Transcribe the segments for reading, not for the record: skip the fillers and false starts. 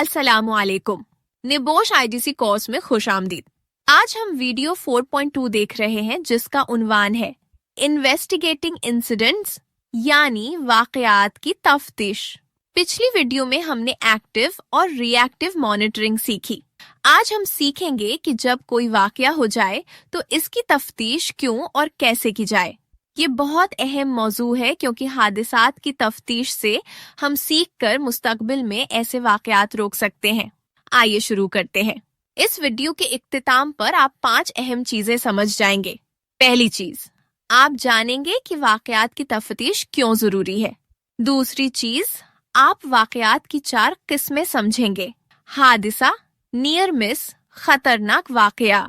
अस्सलामु अलैकुम। NEBOSH IDC course में खुश आमदीद। आज हम वीडियो 4.2 देख रहे हैं जिसका उन्वान है इन्वेस्टिगेटिंग इंसिडेंट्स यानी वाकयात की तफ्तीश। पिछली वीडियो में हमने एक्टिव और रिएक्टिव मॉनिटरिंग सीखी। आज हम सीखेंगे कि जब कोई वाकया हो जाए तो इसकी तफ्तीश क्यों और कैसे की जाए। ये बहुत अहम मौजू है क्योंकि हादिसात की तफ्तीश से हम सीख कर मुस्तकबिल में ऐसे वाकयात रोक सकते हैं। आइए शुरू करते हैं। इस वीडियो के इख्तिताम पर आप 5 अहम चीजें समझ जाएंगे। पहली चीज, आप जानेंगे कि वाकयात की तफ्तीश क्यों जरूरी है। दूसरी चीज, आप वाकयात की 4 किस्में समझेंगे: हादिसा, नियर मिस, खतरनाक वाकया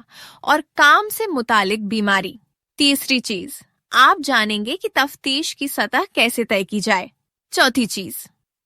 और काम से मुतालिक बीमारी। तीसरी चीज, आप जानेंगे कि तफ्तीश की सतह कैसे तय की जाए। चौथी चीज,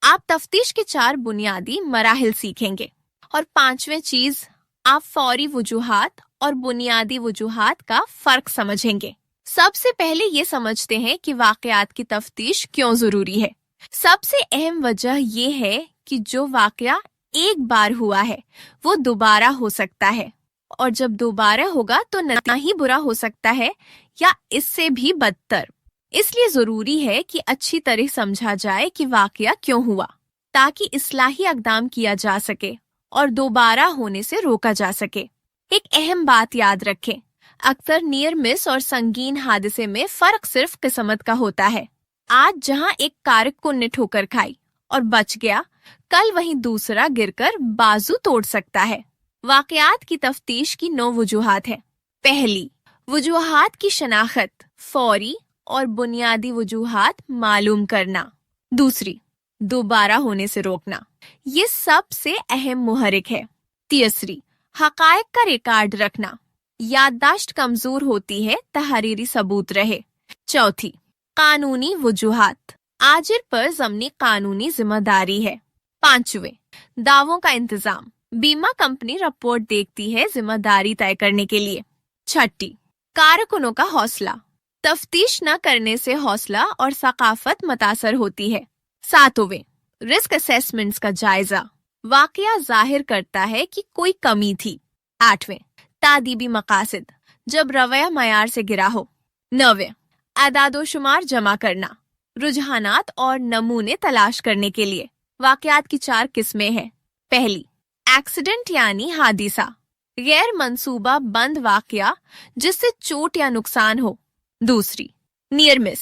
आप तफ्तीश के 4 बुनियादी मराहिल सीखेंगे। और पांचवें चीज, आप फौरी वजूहात और बुनियादी वजूहात का फर्क समझेंगे। सबसे पहले ये समझते हैं कि वाकयात की तफ्तीश क्यों जरूरी है। सबसे अहम वजह ये है कि जो वाकया एक बार हुआ है वो दोबारा हो सकता है, और जब दोबारा होगा तो ना ही बुरा हो सकता है या इससे भी बदतर। इसलिए जरूरी है कि अच्छी तरह समझा जाए कि वाकया क्यों हुआ, ताकि इस्लाही अक़दाम किया जा सके और दोबारा होने से रोका जा सके। एक अहम बात याद रखें, अक्सर नियर मिस और संगीन हादसे में फर्क सिर्फ किस्मत का होता है। आज जहां एक कारकुन ने ठोकर खाई और बच गया, कल वहीं दूसरा गिरकर बाजू तोड़ सकता है। वाकयात की तफ्तीश की 9 वजूहात हैं। पहली, वजूहात की शनाख्त, फौरी और बुनियादी वजूहात मालूम करना। दूसरी, दोबारा होने से रोकना। ये सबसे अहम मुहरिक है। तीसरी, हकायक का रिकॉर्ड रखना। याददाश्त कमजोर होती है, तहरीरी सबूत रहे। चौथी, कानूनी वजूहात, आजिर पर ज़मनी कानूनी जिम्मेदारी है। पांचवें, दावों का इंतजाम, बीमा कंपनी रिपोर्ट देखती है जिम्मेदारी तय करने के लिए। छठी, कारकुनों का हौसला, तफ्तीश न करने से हौसला और सकाफत मुतासर होती है। सातवें, रिस्क असेसमेंट्स का जायजा, वाकया जाहिर करता है कि कोई कमी थी। आठवें, तादीबी मकासद, जब रवैया मयार से गिरा हो। नौवें, अदादोशुमार जमा करना, रुझानात और नमूने तलाश करने के लिए। वाकयात की 4 किस्में हैं। पहली, एक्सीडेंट यानी हादिसा, गैर मंसूबा बंद वाकया जिससे चोट या नुकसान हो। दूसरी, नियर मिस,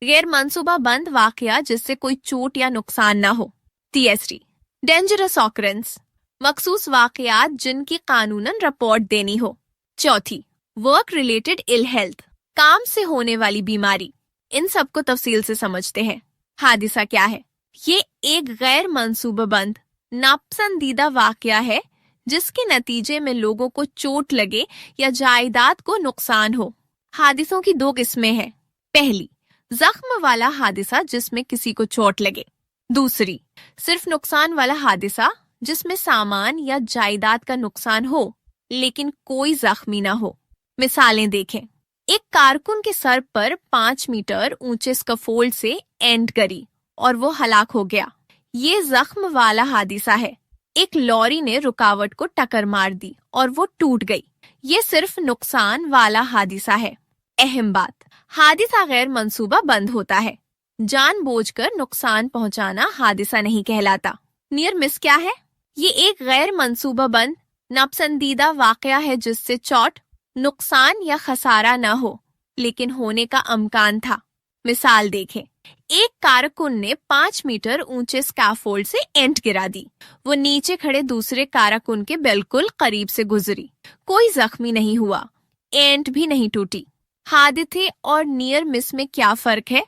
गैर मंसूबा बंद वाकया जिससे कोई चोट या नुकसान न हो। तीसरी, डेंजरस ऑकरेंस, मखसूस वाकयात जिनकी कानूनन रिपोर्ट देनी हो। चौथी, वर्क रिलेटेड इल हेल्थ, काम से होने वाली बीमारी। इन सबको तफसील से समझते हैं। हादिसा क्या है? ये एक गैर मंसूबाबंद नापसंदीदा वाकया है जिसके नतीजे में लोगों को चोट लगे या जायदाद को नुकसान हो। हादिसों की 2 किस्में हैं। पहली, जख्म वाला हादिसा जिसमें किसी को चोट लगे। दूसरी, सिर्फ नुकसान वाला हादिसा जिसमें सामान या जायदाद का नुकसान हो लेकिन कोई जख्मी ना हो। मिसालें देखें। एक कारकुन के सर पर 5 मीटर ऊंचे स्कैफोल्ड से एंड करी और वो हलाक हो गया। ये जख्म वाला हादिसा है। एक लॉरी ने रुकावट को टक्कर मार दी और वो टूट गई। ये सिर्फ नुकसान वाला हादिसा है। अहम बात, हादिसा गैर मंसूबा बंद होता है। जानबूझकर नुकसान पहुंचाना हादिसा नहीं कहलाता। नियर मिस क्या है? ये एक गैर मंसूबा बंद नापसंदीदा वाकया है जिससे चोट, नुकसान या खसारा न हो लेकिन होने का अमकान था। मिसाल देखें। एक कारकुन ने 5 मीटर ऊंचे स्कैफोल्ड से एंट गिरा दी। वो नीचे खड़े दूसरे कारकुन के बिल्कुल करीब से गुजरी। कोई जख्मी नहीं हुआ, एंट भी नहीं टूटी। हादिसे और नियर मिस में क्या फर्क है?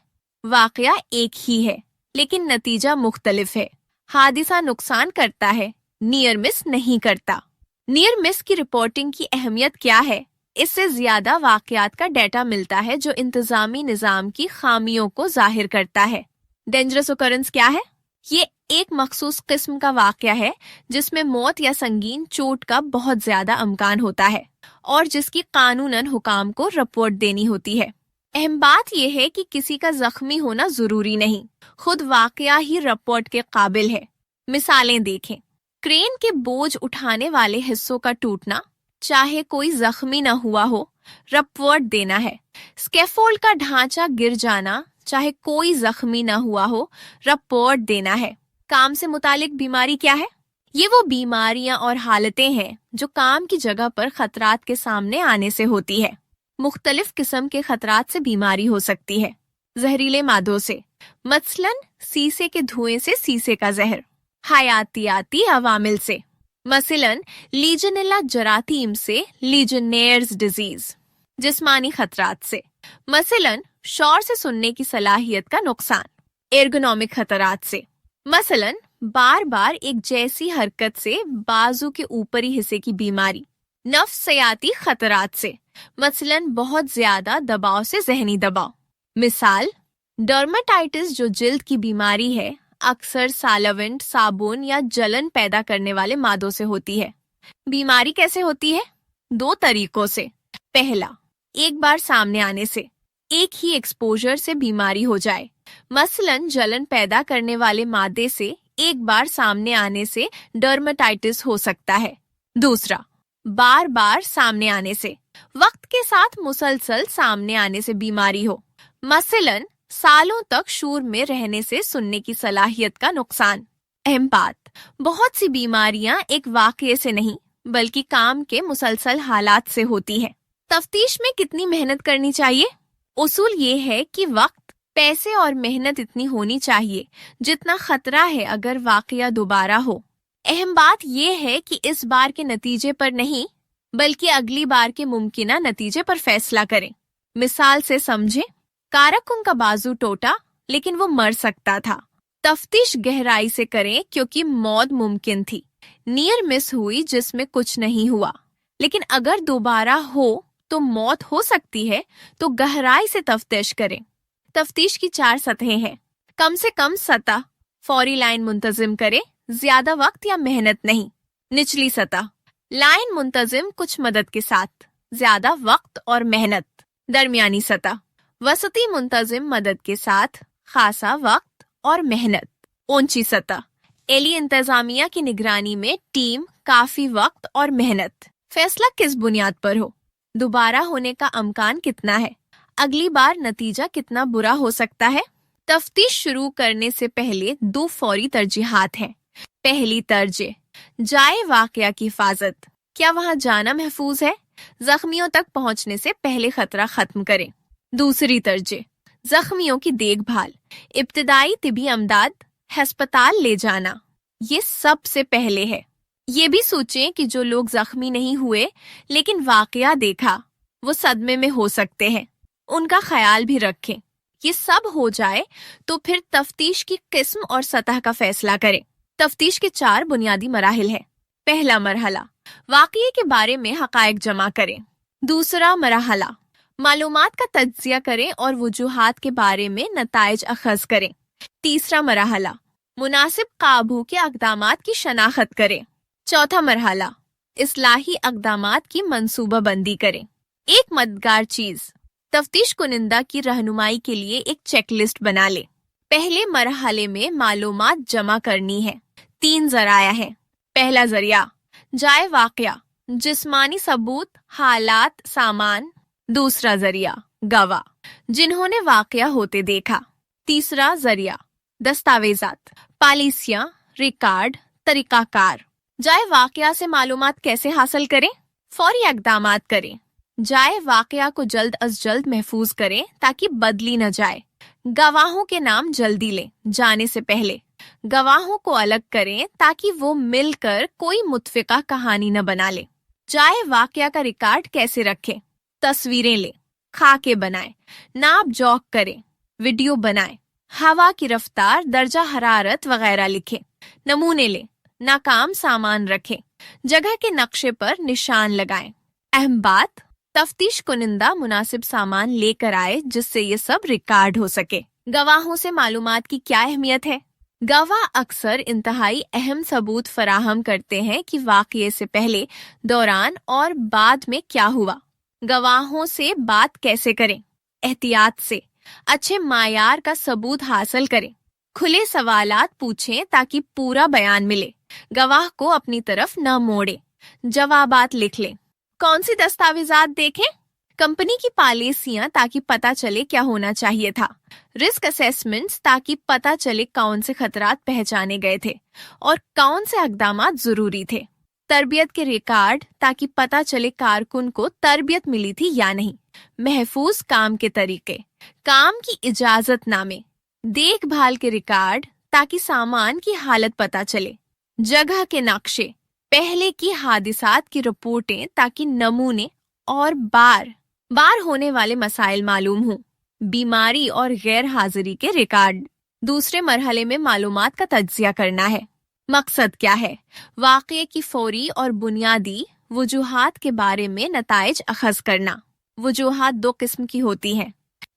वाकया एक ही है लेकिन नतीजा मुख्तलिफ है। हादिसा नुकसान करता है, नियर मिस नहीं करता। नियर मिस की रिपोर्टिंग की अहमियत क्या है? इससे ज्यादा वाकयात का डेटा मिलता है जो इंतजामी निजाम की खामियों को जाहिर करता है। डेंजरस ओकरेंस क्या है? ये एक मखसूस किस्म का वाकया है जिसमें मौत या संगीन चोट का बहुत ज्यादा अमकान होता है और जिसकी कानूनन हुकाम को रिपोर्ट देनी होती है। अहम बात यह है कि किसी का जख्मी होना जरूरी नहीं, खुद वाकया ही रिपोर्ट के काबिल है। मिसालें देखें। क्रेन के बोझ उठाने वाले हिस्सों का टूटना, चाहे कोई जख्मी न हुआ हो, रपवर्ट देना है। स्कैफोल्ड का ढांचा गिर जाना, चाहे कोई जख्मी न हुआ हो, रपवर्ट देना है। काम से मुतालिक बीमारी क्या है? ये वो बीमारियां और हालतें हैं जो काम की जगह पर खतरात के सामने आने से होती है। मुख्तलिफ किस्म के खतरात से बीमारी हो सकती है। जहरीले मादों से, मसलन शीशे के धुएं से शीशे का जहर। हयातियाती अवामिल से, मसलन लीजनेला जरातीम से लीजनेयर्स डिजीज। जिस्मानी खतरात से, मसलन शोर से सुनने की सलाहियत का नुकसान। एर्गोनॉमिक खतरात से, मसलन बार बार एक जैसी हरकत से बाजू के ऊपरी हिस्से की बीमारी। नफ्सियाती खतरात से, मसलन बहुत ज्यादा दबाव से जहनी दबाव। मिसाल, डर्मेटाइटिस जो जिल्द की बीमारी है, अक्सर सालवेंट, साबुन या जलन पैदा करने वाले मादों से होती है। बीमारी कैसे होती है? 2 तरीकों से। पहला, एक बार सामने आने से, एक ही एक्सपोजर से बीमारी हो जाए, मसलन जलन पैदा करने वाले मादे से एक बार सामने आने से डर्मेटाइटिस हो सकता है। दूसरा, बार बार सामने आने से, वक्त के साथ मुसलसल सामने आने से बीमारी हो, मसलन सालों तक शूर में रहने से सुनने की सलाहियत का नुकसान। अहम बात, बहुत सी बीमारियां एक वाकये से नहीं बल्कि काम के मुसलसल हालात से होती है। तफ्तीश में कितनी मेहनत करनी चाहिए? उसूल ये है कि वक्त, पैसे और मेहनत इतनी होनी चाहिए जितना खतरा है अगर वाकया दोबारा हो। अहम बात यह है कि इस बार के नतीजे पर नहीं बल्कि अगली बार के मुमकिना नतीजे पर फैसला करें। मिसाल से समझें, कारकुन का बाजू टूटा लेकिन वो मर सकता था। तफ्तीश गहराई से करें क्योंकि मौत मुमकिन थी। नियर मिस हुई जिसमें कुछ नहीं हुआ, लेकिन अगर दोबारा हो तो मौत हो सकती है, तो गहराई से तफ्तीश करें। तफ्तीश की 4 सतहें हैं। कम से कम सतह, फौरी लाइन मुंतजिम करें, ज्यादा वक्त या मेहनत नहीं। निचली सतह, लाइन मुंतजिम कुछ मदद के साथ, ज्यादा वक्त और मेहनत। दरमियानी सतह, वसती मुंतजिम मदद के साथ, खासा वक्त और मेहनत। ऊंची सतह, एली इंतजामिया की निगरानी में टीम, काफी वक्त और मेहनत। फैसला किस बुनियाद पर हो? दोबारा होने का अमकान कितना है? अगली बार नतीजा कितना बुरा हो सकता है? तफ्तीश शुरू करने से पहले 2 फौरी तरजीहात हैं। पहली तरजीह, जाए वाकया की हिफाजत। क्या वहां जाना महफूज है? जख्मियों तक पहुंचने से पहले खतरा खत्म करें। दूसरी तरजीह, जख्मियों की देखभाल, इब्तिदाई तिबी अमदाद, हस्पताल ले जाना। ये सबसे पहले है। ये भी सोचें कि जो लोग जख्मी नहीं हुए लेकिन वाकया देखा, वो सदमे में हो सकते हैं, उनका ख्याल भी रखें। ये सब हो जाए तो फिर तफ्तीश की किस्म और सतह का फैसला करें। तफ्तीश के 4 बुनियादी मराहिल हैं। पहला मरहला, वाकये के बारे में हकायक जमा करें। दूसरा मरहला, मालूमात का तज्जिया करें और वजूहात के बारे में नताइज अखज़ करें। तीसरा मरहला, मुनासिब काबू के अक़दामात की शनाख्त करें। चौथा मरहला, इस्लाही अक़दामात की मंसूबा बंदी करें। एक मददगार चीज, तफ्तीश कुनिंदा की रहनुमाई के लिए एक चेकलिस्ट बना ले। पहले मरहले में मालूमात जमा करनी है। 3 जराया हैं। पहला जरिया, जाए वाकया, जिस्मानी सबूत, हालात, सामान। दूसरा जरिया, गवाह, जिन्होंने वाकया होते देखा। तीसरा जरिया, दस्तावेजात, पॉलिसियां, रिकॉर्ड, तरीकाकार। जाए वाकया से मालूमात कैसे हासिल करें? फौरी इक़दामात करें। जाए वाकया को जल्द अज जल्द महफूज करें ताकि बदली न जाए। गवाहों के नाम जल्दी लें जाने से पहले। गवाहों को अलग करें ताकि वो मिलकर कोई मुतफिका कहानी न बना ले। जाए वाकया का रिकॉर्ड कैसे रखें? तस्वीरें लें, खाके बनाएं, नाप जोख करें, वीडियो बनाएं, हवा की रफ्तार, दर्जा हरारत वगैरह लिखें। नमूने लें, नाकाम सामान रखें, जगह के नक्शे पर निशान लगाएं। अहम बात, तफ्तीश कुनिंदा मुनासिब सामान लेकर आए जिससे ये सब रिकॉर्ड हो सके। गवाहों से मालूमात की क्या अहमियत है? गवाह अक्सर इंतहाई अहम सबूत फराहम करते हैं कि वाकये से पहले, दौरान और बाद में क्या हुआ। गवाहों से बात कैसे करें? एहतियात से, अच्छे मायार का सबूत हासिल करें। खुले सवालात पूछें ताकि पूरा बयान मिले। गवाह को अपनी तरफ न मोड़े। जवाबात लिख लें। कौन सी दस्तावेजात देखें? कंपनी की पॉलिसियां ताकि पता चले क्या होना चाहिए था। रिस्क असेसमेंट्स ताकि पता चले कौन से खतरात पहचाने गए थे और कौन से इक़दामात जरूरी थे। तरबियत के रिकॉर्ड ताकि पता चले कारकुन को तरबियत मिली थी या नहीं। महफूज काम के तरीके, काम की इजाजतनामे, देखभाल के रिकॉर्ड ताकि सामान की हालत पता चले। जगह के नक्शे, पहले की हादिसात की रिपोर्टें ताकि नमूने और बार होने वाले मसाइल मालूम हों। बीमारी और गैर हाजिरी के रिकॉर्ड। दूसरे मरहले में मालूमात का तज्जिया करना है। मकसद क्या है? वाक़ये की फौरी और बुनियादी वजूहात के बारे में नताइज अखज़ करना। वजूहात दो किस्म की होती हैं।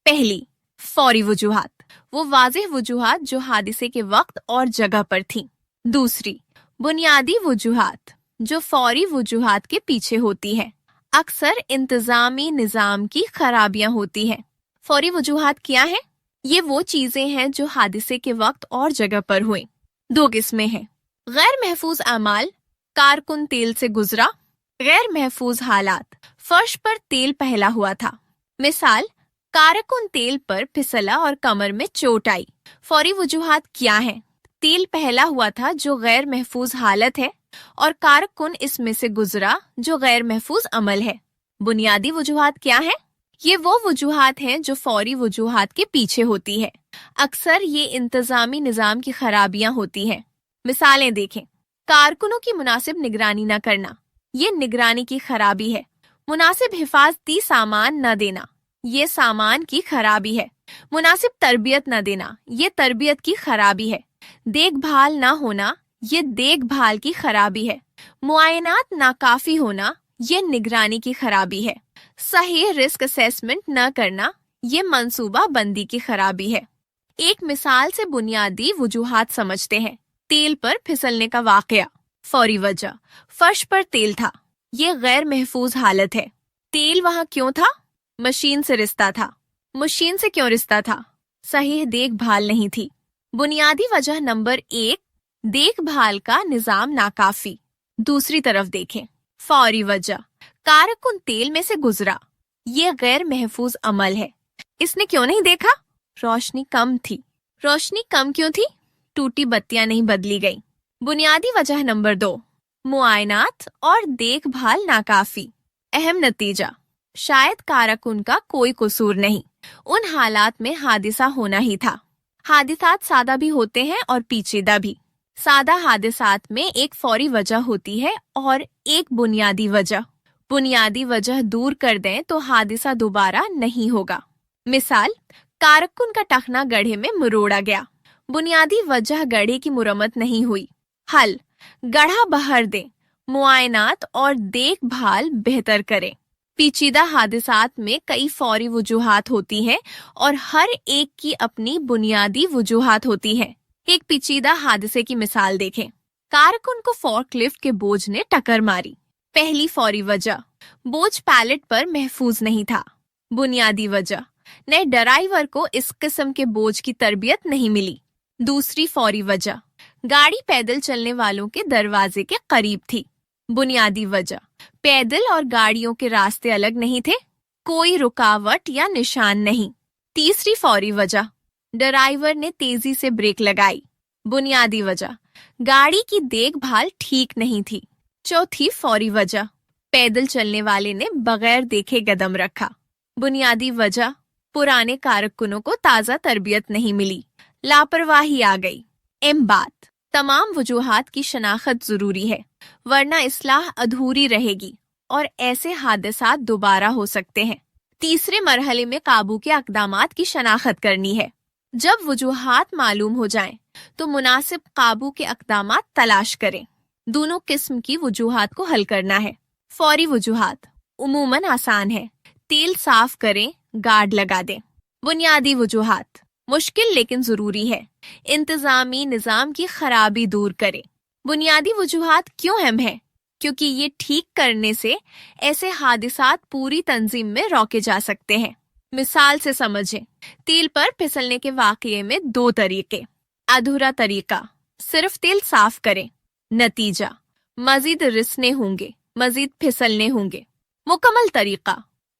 पहली, फौरी वजूहात, वो वाज़ेह वजूहात जो हादिसे के वक्त और जगह पर थीं। दूसरी, बुनियादी वजूहात जो फौरी वजूहात के पीछे होती है। अक्सर इंतजामी निज़ाम की खराबियां होती हैं। फौरी वजूहात क्या है? ये वो चीजें हैं जो हादिसे के वक्त और जगह पर हुई। दो किस्में हैं। गैर महफूज अमाल, कारकुन तेल से गुजरा। गैर महफूज हालात, फर्श पर तेल पहला हुआ था। मिसाल, कारकुन तेल पर फिसला और कमर में चोट आई। फौरी वजूहात क्या है? तेल पहला हुआ था जो गैर महफूज हालत है और कारकुन इसमें से गुजरा जो गैर महफूज अमल है। बुनियादी वजूहात क्या है? ये वो वजूहात हैं जो फौरी वजूहात के पीछे होती है। अक्सर ये इंतजामी निज़ाम की खराबियां होती हैं। मिसालें देखें। कारकुनों की मुनासिब निगरानी न करना, ये निगरानी की खराबी है। मुनासिब हिफाजती सामान न देना, ये सामान की खराबी है। मुनासिब तरबियत न देना, ये तरबियत की खराबी है। देखभाल न होना, ये देखभाल की खराबी है। मुआयनात नाकाफी होना, ये निगरानी की खराबी है। सही रिस्क असेसमेंट न करना, ये मंसूबा बंदी की खराबी है। एक मिसाल से बुनियादी वजूहात समझते हैं। तेल पर फिसलने का वाकया। फौरी वजह, फर्श पर तेल था, ये गैर महफूज हालत है। तेल वहां क्यों था? मशीन से रिश्ता था। मशीन से क्यों रिश्ता था? सही देखभाल नहीं थी। बुनियादी वजह नंबर 1, देखभाल का निजाम नाकाफी। दूसरी तरफ देखें। फौरी वजह, कारकुन तेल में से गुजरा, ये गैर महफूज अमल है। इसने क्यों नहीं देखा? रोशनी कम थी। रोशनी कम क्यों थी? टूटी बत्तियां नहीं बदली गई। बुनियादी वजह नंबर 2, मुआयनात और देखभाल नाकाफी। अहम नतीजा, शायद कारकुन का कोई कसूर नहीं, उन हालात में हादिसा होना ही था। हादिसात सादा भी होते हैं और पेचीदा भी। सादा हादिसात में एक फौरी वजह होती है और एक बुनियादी वजह। बुनियादी वजह दूर कर दें तो हादिसा दोबारा नहीं होगा। मिसाल, कारकुन का टखना गड्ढे में मरोड़ा गया। बुनियादी वजह गड्ढे की मुरम्मत नहीं हुई। हल, गड्ढा बहार दें, मुआयनात और देखभाल बेहतर करें। पेचीदा हादिसात में कई फौरी वजूहात होती हैं और हर एक की अपनी बुनियादी वजूहात होती हैं। एक पेचीदा हादिसे की मिसाल देखें। कारकुन को फोर्कलिफ्ट के बोझ ने टक्कर मारी। पहली फौरी वजह, बोझ पैलेट पर महफूज नहीं था। बुनियादी वजह, नए ड्राइवर को इस किस्म के बोझ की तरबियत नहीं मिली। दूसरी फौरी वजह, गाड़ी पैदल चलने वालों के दरवाजे के करीब थी। बुनियादी वजह, पैदल और गाड़ियों के रास्ते अलग नहीं थे, कोई रुकावट या निशान नहीं। तीसरी फौरी वजह, ड्राइवर ने तेजी से ब्रेक लगाई। बुनियादी वजह, गाड़ी की देखभाल ठीक नहीं थी। चौथी फौरी वजह, पैदल चलने वाले ने बगैर देखे कदम रखा। बुनियादी वजह, पुराने कारकुनों को ताज़ा तरबियत नहीं मिली, लापरवाही आ गई। बात, तमाम वजूहात की शनाख्त जरूरी है, वरना इस्लाह अधूरी रहेगी और ऐसे हादसात दोबारा हो सकते हैं। तीसरे मरहले में काबू के अक़दामात की शनाख्त करनी है। जब वजूहात मालूम हो जाएं, तो मुनासिब काबू के अक़दामात तलाश करें। दोनों किस्म की वजूहात को हल करना है। फौरी वजूहात उमूमन आसान है, तेल साफ करें, गार्ड लगा दें। बुनियादी वजूहात मुश्किल लेकिन जरूरी है, इंतजामी निजाम की खराबी दूर करें। बुनियादी वजूहात क्यों अहम है? क्योंकि ये ठीक करने से ऐसे हादिसात पूरी तंजीम में रोके जा सकते हैं। मिसाल से समझें। तेल पर फिसलने के वाकये में 2 तरीके। अधूरा तरीका, सिर्फ तेल साफ करें। नतीजा, मजीद रिसने होंगे, मजीद फिसलने होंगे। मुकम्मल तरीका,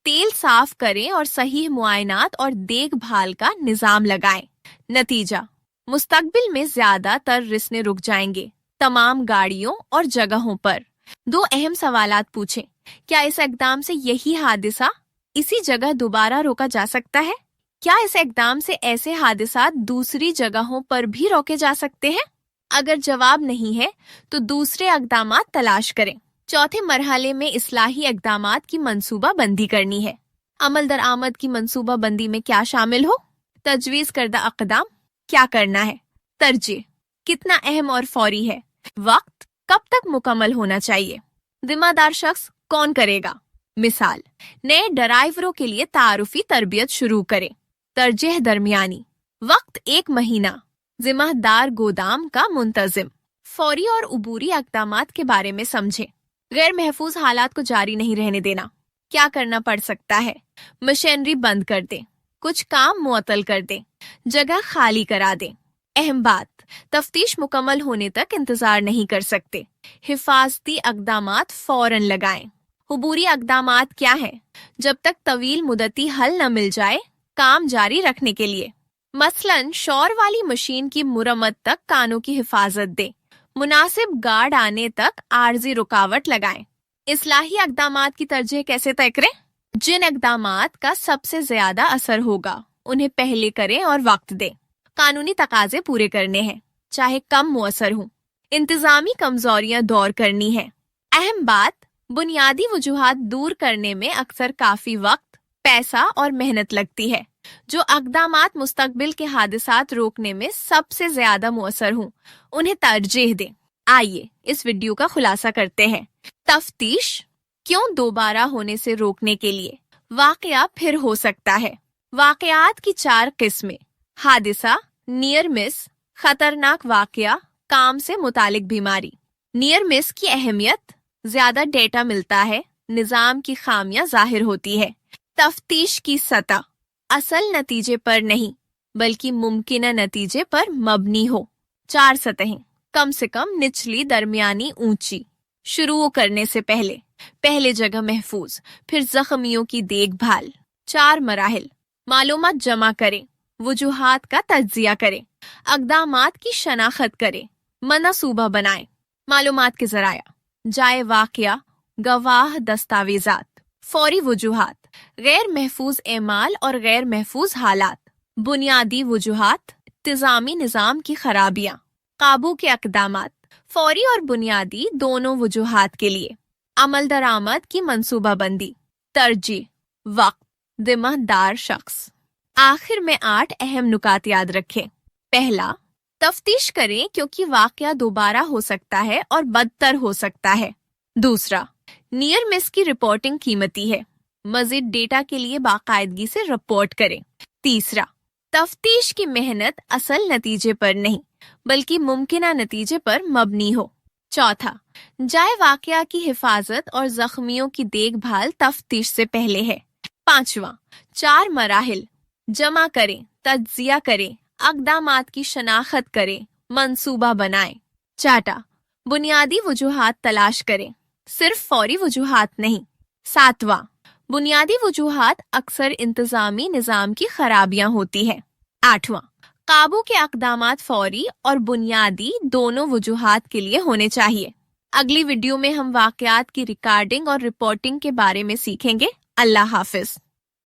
तेल साफ करें और सही मुआयनात और देखभाल का निजाम लगाएं। नतीजा, मुस्तकबिल में ज्यादातर रिसने रुक जाएंगे, तमाम गाड़ियों और जगहों पर। 2 अहम सवालात पूछें। क्या इस इक़दाम से यही हादिसा इसी जगह दोबारा रोका जा सकता है? क्या इस इक़दाम से ऐसे हादिसात दूसरी जगहों पर भी रोके जा सकते हैं? अगर जवाब नहीं है तो दूसरे इक़दामात तलाश करें। चौथे मरहले में इस्लाही इक़दामात की मंसूबा बंदी करनी है। अमल दरामद की मंसूबा बंदी में क्या शामिल हो? तजवीज़ करदा इक़दाम, क्या करना है? तरजीह, कितना अहम और फौरी है? वक्त कब तक मुकम्मल होना चाहिए? जिम्मेदार शख्स कौन करेगा? मिसाल, नए ड्राइवरों के लिए तारुफी तरबियत शुरू करें। तरजीह दरमियानी, वक्त 1 महीना। जिम्मेदार गोदाम का मुंतजिम। फौरी और उबूरी इक़दामात के बारे में समझें। गैर महफूज हालात को जारी नहीं रहने देना। क्या करना पड़ सकता है? मशीनरी बंद कर दें, कुछ काम मुअत्तल कर दें, जगह खाली करा दें। अहम बात, तफ्तीश मुकम्मल होने तक इंतजार नहीं कर सकते। हिफाजती इक़दामात फौरन लगाएं। उबूरी इक़दामात क्या है? जब तक तवील मुद्दती हल न मिल जाए, काम जारी रखने के लिए। मसलन शोर वाली मशीन की मुरम्मत तक कानों की हिफाजत दें। मुनासिब गार्ड आने तक आर्जी रुकावट लगाएं। इस्लाही इक़दामात की तरजीह कैसे तय करें? जिन इक़दामात का सबसे ज्यादा असर होगा उन्हें पहले करें और वक्त दें। कानूनी तकाजे पूरे करने हैं, चाहे कम मुअस्सर हों। इंतजामी कमजोरियां दूर करनी है। अहम बात, बुनियादी वजूहात दूर करने में अक्सर काफी वक्त, पैसा और मेहनत लगती है। जो इक़दामात मुस्तकबिल के हादिसात रोकने में सबसे ज्यादा मुअस्सर हों उन्हें तरजीह दें। आइए इस वीडियो का खुलासा करते हैं। तफ्तीश क्यों दोबारा होने से रोकने के लिए। वाकया फिर हो सकता है। वाकयात की 4 किस्में: हादिसा, नियर मिस, खतरनाक वाकया, काम से मुतालिक बीमारी। नियर मिस की अहमियत, ज्यादा डेटा मिलता है, निजाम की खामियां जाहिर होती है। तफ्तीश की सतह, असल नतीजे पर नहीं बल्कि मुमकिना नतीजे पर मबनी हो। 4 सतहें, कम से कम निचली, दरमियानी, ऊंची। शुरू करने से पहले जगह महफूज, फिर जख्मियों की देखभाल। 4 मराहिल, मालूमात जमा करें, वजूहात का तज्जिया करें, इक़दामात की शनाख्त करें, मनसूबा बनाएं। मालूमात के ज़राया, जाए वाक़या, गवाह, दस्तावेजात। फौरी वजूहात, गैर महफूज एमाल और गैर महफूज हालात। बुनियादी वजूहात, इंतज़ामी निज़ाम की खराबियाँ। काबू के इक़दामात, फौरी और बुनियादी दोनों वजूहात के लिए। अमल दरामद की मंसूबा बंदी। तरजीह, वक्त, जिम्मेदार शख्स। आखिर में 8 अहम नुकात याद रखें। पहला, तफ्तीश करें क्योंकि वाकया दोबारा हो सकता है और बदतर हो सकता है। दूसरा, नियर मिस की रिपोर्टिंग कीमती है, मजीद डेटा के लिए बाकायदगी से रिपोर्ट करें। तीसरा, तफ्तीश की मेहनत असल नतीजे पर नहीं बल्कि मुमकिना नतीजे पर मबनी हो। चौथा, जाए वाकया की हिफाजत और जख्मियों की देखभाल तफ्तीश से पहले है। पांचवा, 4 मराहिल, जमा करें, तज्जिया करें, इक़दामात की शनाख्त करें, मंसूबा बनाएं। छठा, बुनियादी वजूहात तलाश करें, सिर्फ फौरी वजूहात नहीं। सातवां, बुनियादी वजूहात अक्सर इंतजामी निज़ाम की खराबियां होती है। आठवां, काबू के इक़दामात फौरी और बुनियादी दोनों वजूहात के लिए होने चाहिए। अगली वीडियो में हम वाकयात की रिकॉर्डिंग और रिपोर्टिंग के बारे में सीखेंगे। अल्लाह हाफिज।